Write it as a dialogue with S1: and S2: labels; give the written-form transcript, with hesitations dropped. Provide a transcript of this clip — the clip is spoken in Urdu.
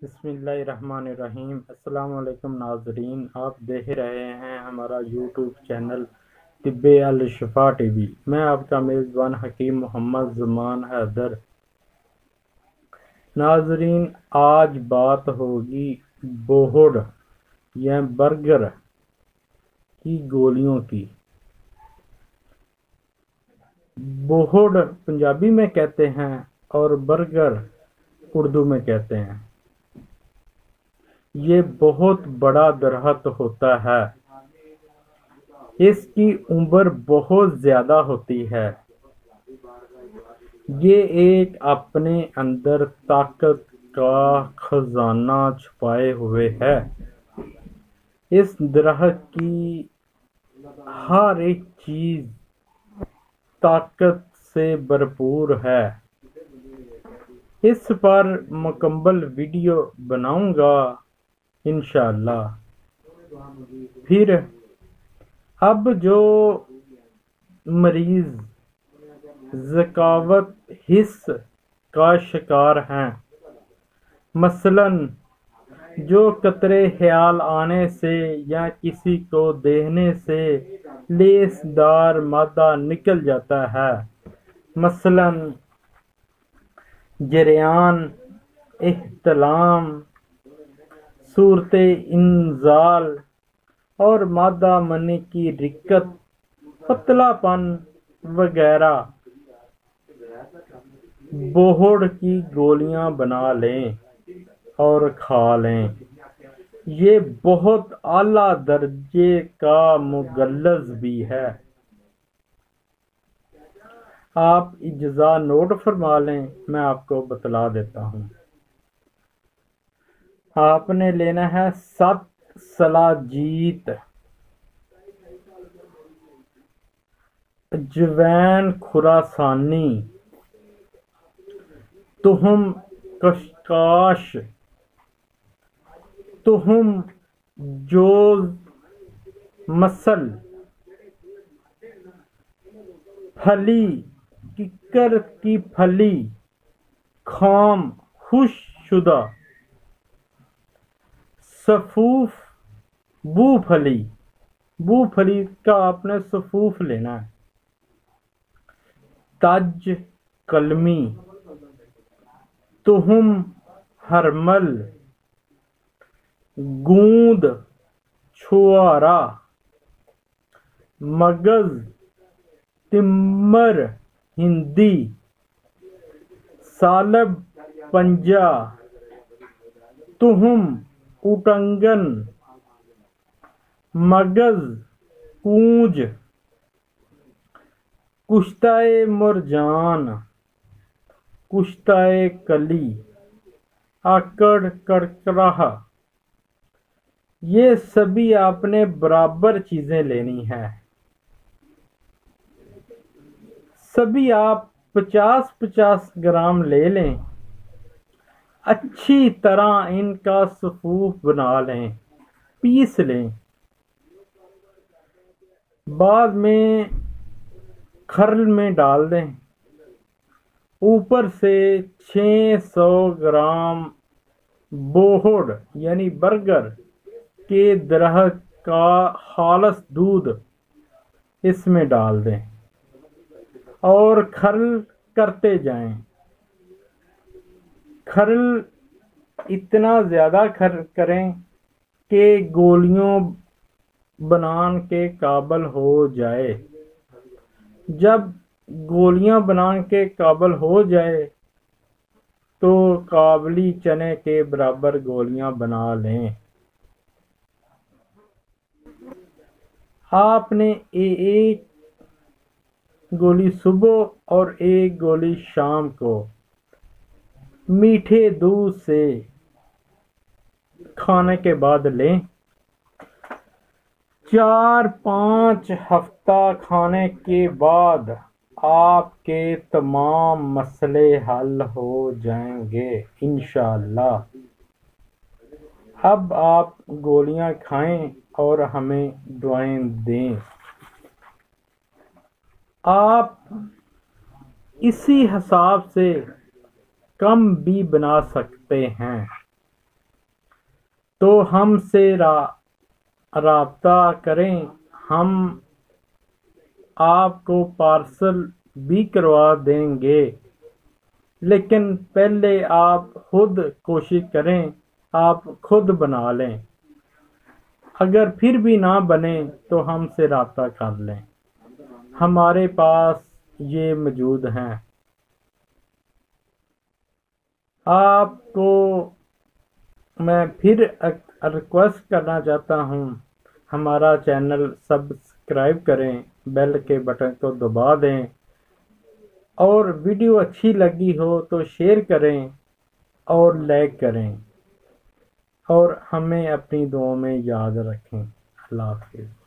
S1: بسم اللہ الرحمن الرحیم۔ السلام علیکم ناظرین، آپ دیکھ رہے ہیں ہمارا یوٹیوب چینل طب الشفا ٹی وی۔ میں آپ کا میزبان حکیم محمد زمان حیدر۔ ناظرین، آج بات ہوگی بوہڑ یا برگر کی گولیوں کی۔ بوہڑ پنجابی میں کہتے ہیں اور برگر اردو میں کہتے ہیں۔ یہ بہت بڑا درخت ہوتا ہے، اس کی عمر بہت زیادہ ہوتی ہے۔ یہ ایک اپنے اندر طاقت کا خزانہ چھپائے ہوئے ہے۔ اس درخت کی ہر ایک چیز طاقت سے بھرپور ہے۔ اس پر مکمل ویڈیو بناؤں گا انشاءاللہ۔ پھر اب جو مریض ذکاوت حس کا شکار ہیں، مثلاً جو قطرے خیال آنے سے یا کسی کو دیکھنے سے لیس دار مادہ نکل جاتا ہے، مثلاً جریان، احتلام، صورت انزال اور مادہ منی کی رکت، پتلا پن وغیرہ، بوہڑ کی گولیاں بنا لیں اور کھا لیں۔ یہ بہت اعلیٰ درجے کا مغلظ بھی ہے۔ آپ اجزاء نوٹ فرما لیں، میں آپ کو بتلا دیتا ہوں۔ آپ نے لینا ہے 7 سلاجیت، اجوین خراسانی، تہم کشکاش، تہم جوز مسل، پھلی ککر کی پھلی، خام خشک شدہ، سفوف بو پھلی کا آپ نے سفوف لینا ہے، تج قلمی، تہم ہرمل، گوند چھوارا، مغز تمر ہندی، سالب پنجہ، تہم اٹنگن، مغز کونج، کشتۂ مرجان، کشتۂ کلی، آکڑ کڑکڑہ۔ یہ سبھی آپ نے برابر چیزیں لینی ہے۔ سبھی آپ 50-50 گرام لے لیں۔ اچھی طرح ان کا سفوف بنا لیں، پیس لیں۔ بعد میں کھرل میں ڈال دیں۔ اوپر سے 600 گرام بوہڑ یعنی برگر کے درخت کا خالص دودھ اس میں ڈال دیں اور کھرل کرتے جائیں۔ کھرل اتنا زیادہ کریں کہ گولیوں بنان کے قابل ہو جائے۔ جب گولیاں بنان کے قابل ہو جائے تو کابلی چنے کے برابر گولیاں بنا لیں۔ آپ نے ایک گولی صبح اور ایک گولی شام کو میٹھے دودھ سے کھانے کے بعد لیں۔ 4-5 ہفتہ کھانے کے بعد آپ کے تمام مسئلے حل ہو جائیں گے انشاءاللہ۔ اب آپ گولیاں کھائیں اور ہمیں دعائیں دیں۔ آپ اسی حساب سے کم بھی بنا سکتے ہیں۔ تو ہم سے رابطہ کریں، ہم آپ کو پارسل بھی کروا دیں گے، لیکن پہلے آپ خود کوشش کریں، آپ خود بنا لیں۔ اگر پھر بھی نہ بنے تو ہم سے رابطہ کر لیں، ہمارے پاس یہ موجود ہیں۔ آپ کو میں پھر ریکویسٹ کرنا چاہتا ہوں، ہمارا چینل سبسکرائب کریں، بیل کے بٹن کو دبا دیں، اور ویڈیو اچھی لگی ہو تو شیئر کریں اور لائک کریں، اور ہمیں اپنی دعاؤں میں یاد رکھیں۔ اللہ حافظ۔